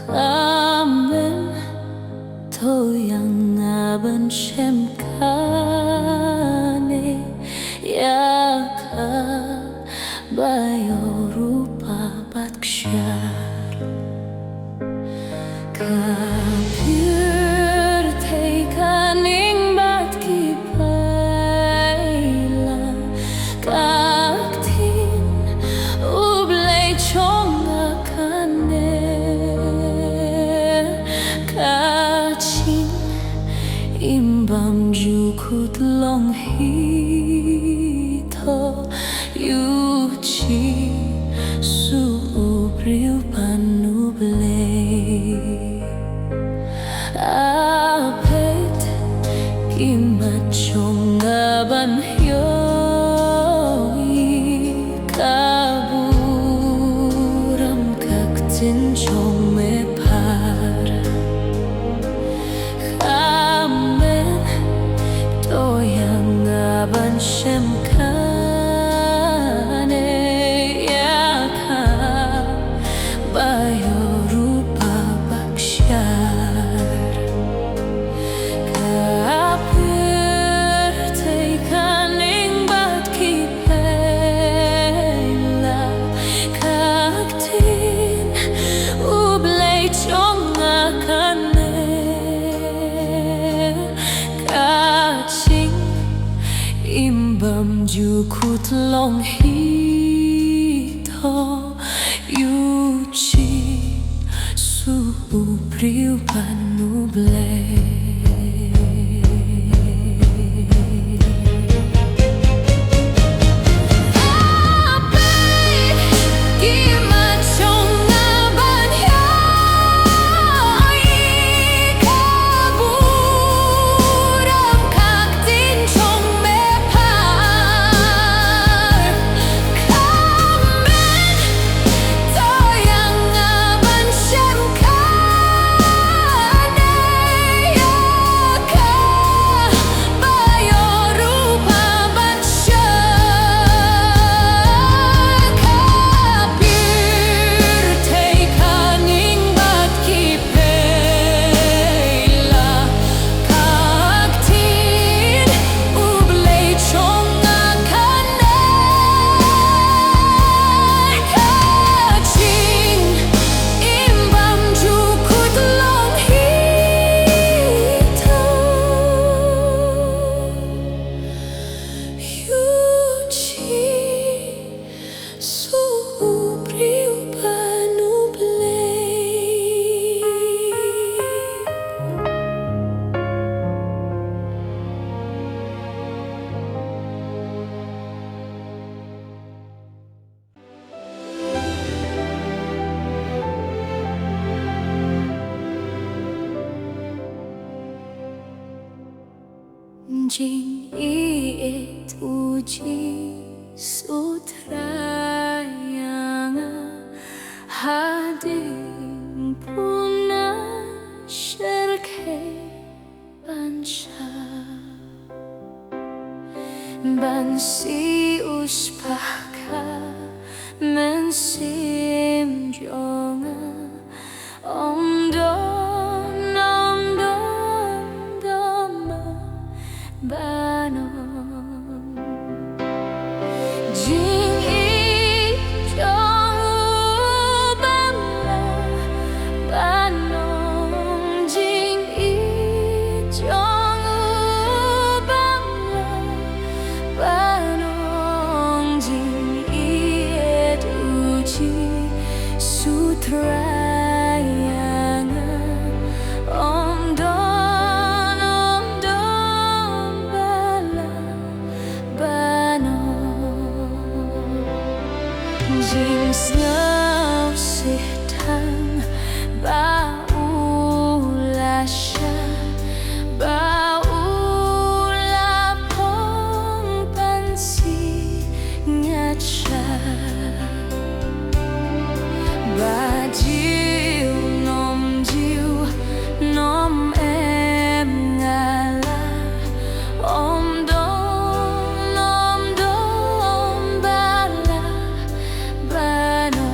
Kamen toyang aban shemkane yaka bayo rupa batkshyar kapyr teikaning batki paila Ktien Blei chonga kane Ktien imbam jukut long hito yuchi su ubriu panu Blei apet kimat chonga ban Burom Ktien chong me par Kamen toyang aban shemkane yaka bayo rupa baksyar kapyr teikaning batki Ktien Blei chonga kane Ktien imbam jukut long hito yuchi su ubriu panu Blei Jingieit uji sutrayanga hadim puna sherke bansha bansi uspaka Mynsiem jonga Banon Jingieid jong bamla Banon Jingieid jong bamla Banon Jingieit uji sutrayanga Jingsnau sihtang baulasha baulapong pansi ngacha bajiu nom em ngala om dom bala banon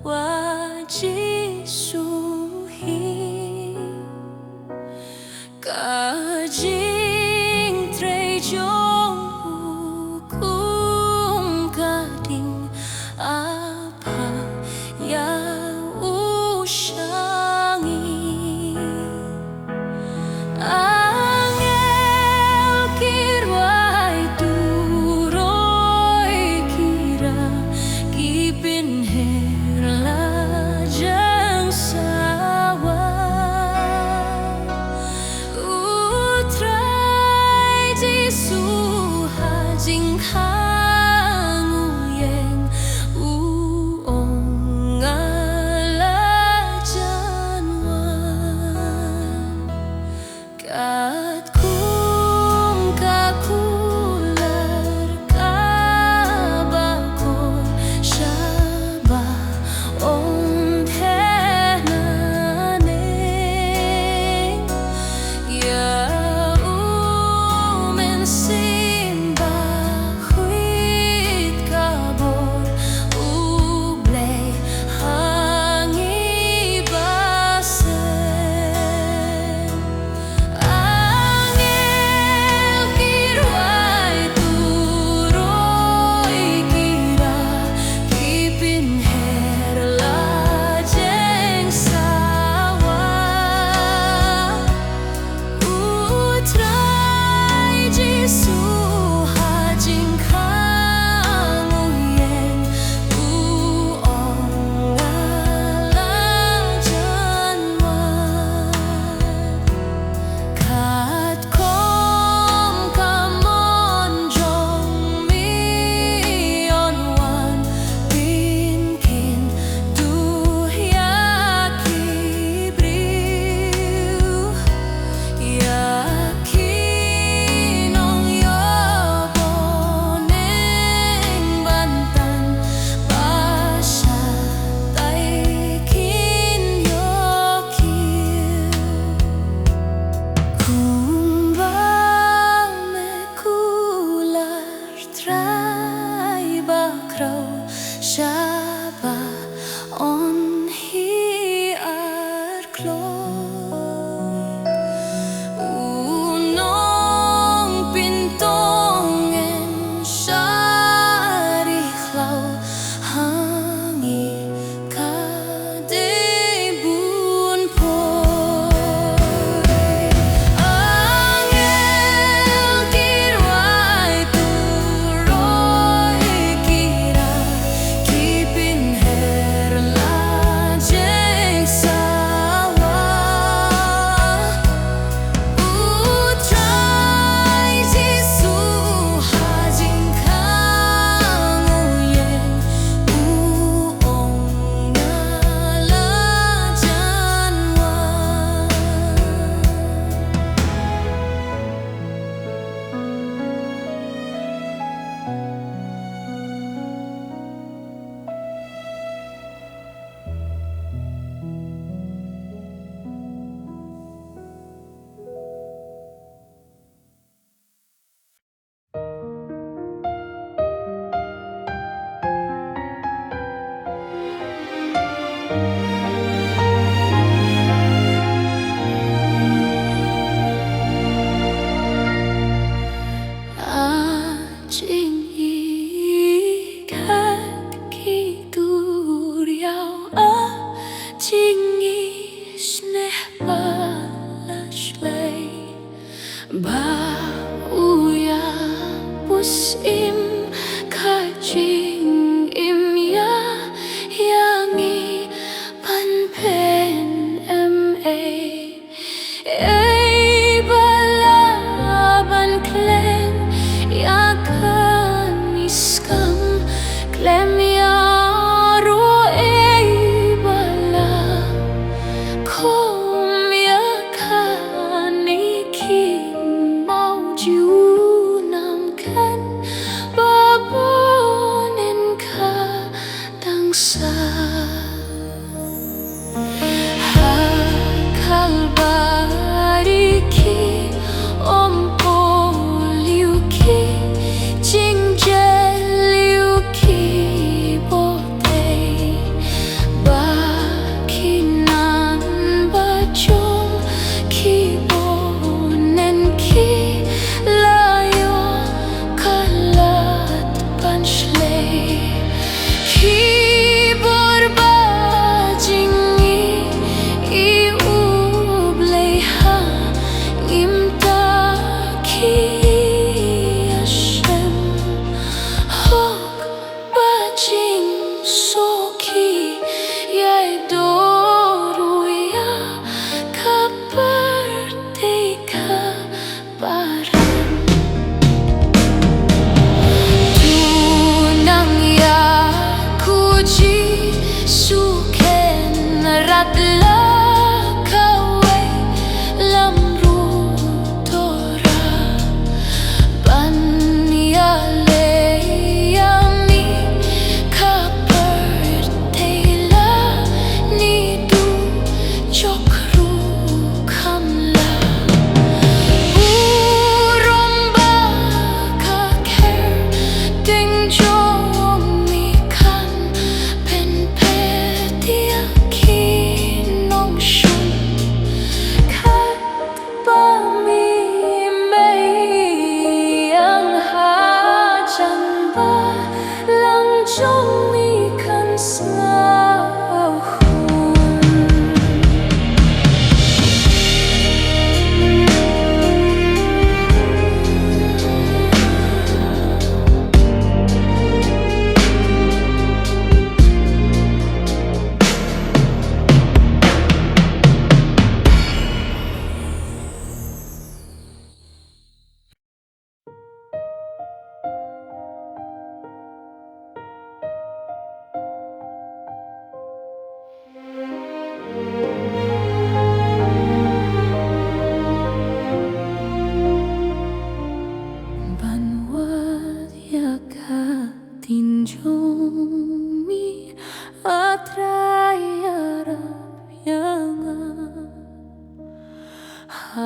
wa Jisu ka jingdwai kung kading apa ya usangi angel kirwai turoi kira kipin her la jang sa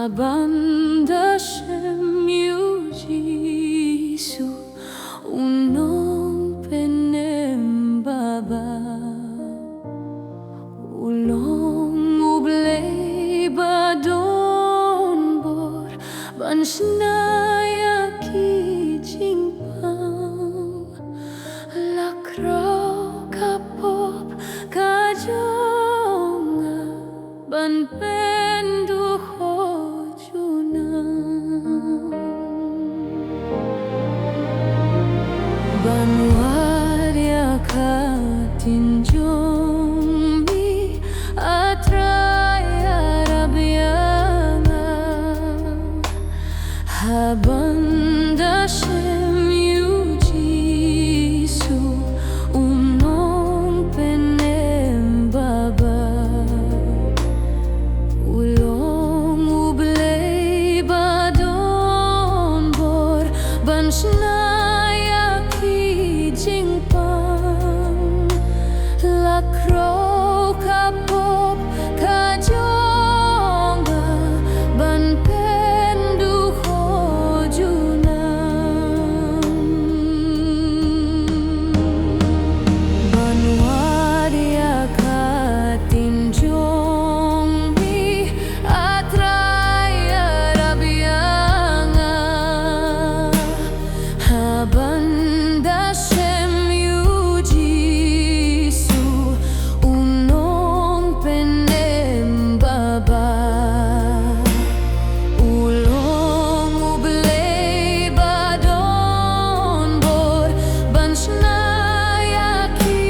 habanda shem yu Jisu unong penem baba ulong Blei badon bor banshnaya ki jingpang lakro kapop kajonga ban pendu hojunang banwarya Ktien jombi atraya rabyanga habanda shem yu Jisu unong penem baba ulong Blei badon bor banshnaya ki jingpang lakro kapop kajonga ban pendu hojunang banwarya Ktien jombi atraya rabyanga habanda shem yu Jisu unong penem baba ulong Blei badon bor banshnaya ki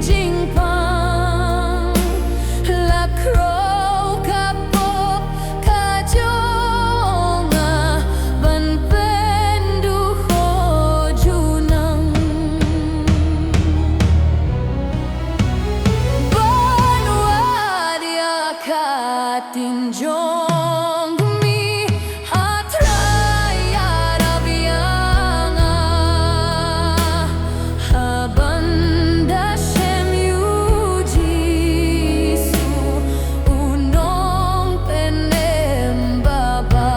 jingpang lakro kapop kajonga ban pendu hojunang banwarya Ktien jombi atraya rabyanga habanda shem yu Jisu unong penem baba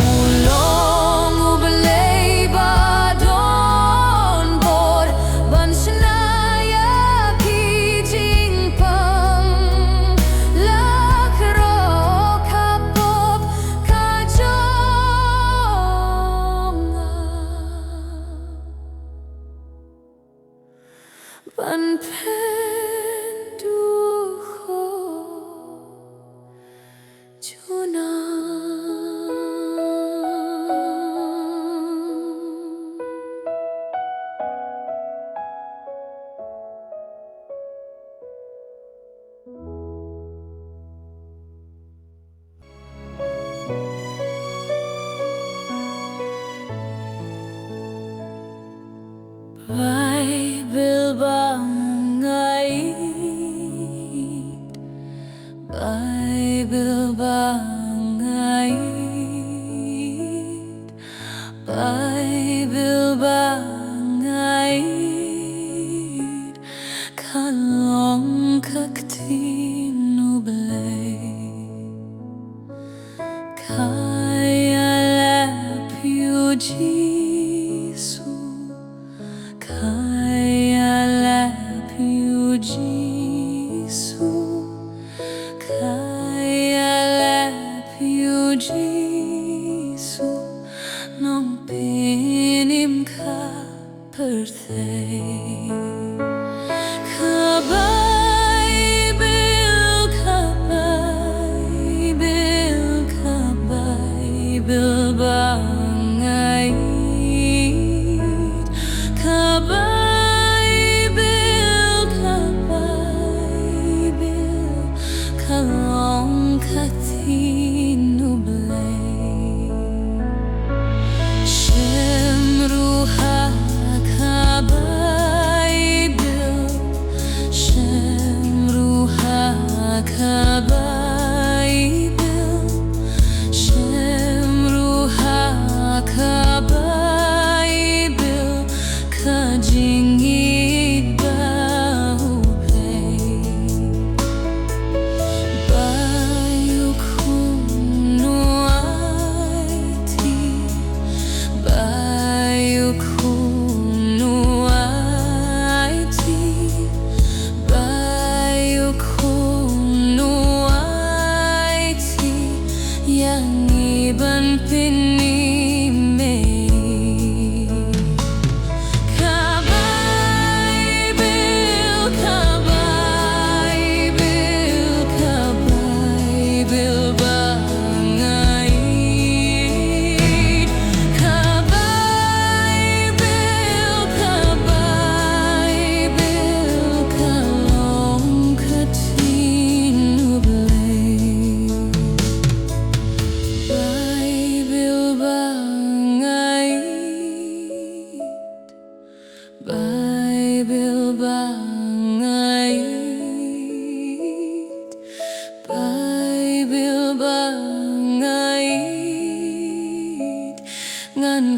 ulong Blei badon bor banshnaya ki jingpang lakro kapop kajonga ban pendu hojunang Baibl bangait Baibl bangait Baibl bangait kalong Ktien Blei kaya lap yu Jisu kaya lap yu Jisu kaya lap yu Jisu nong pinim ka perthei Baibl bangait Baibl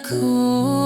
Kot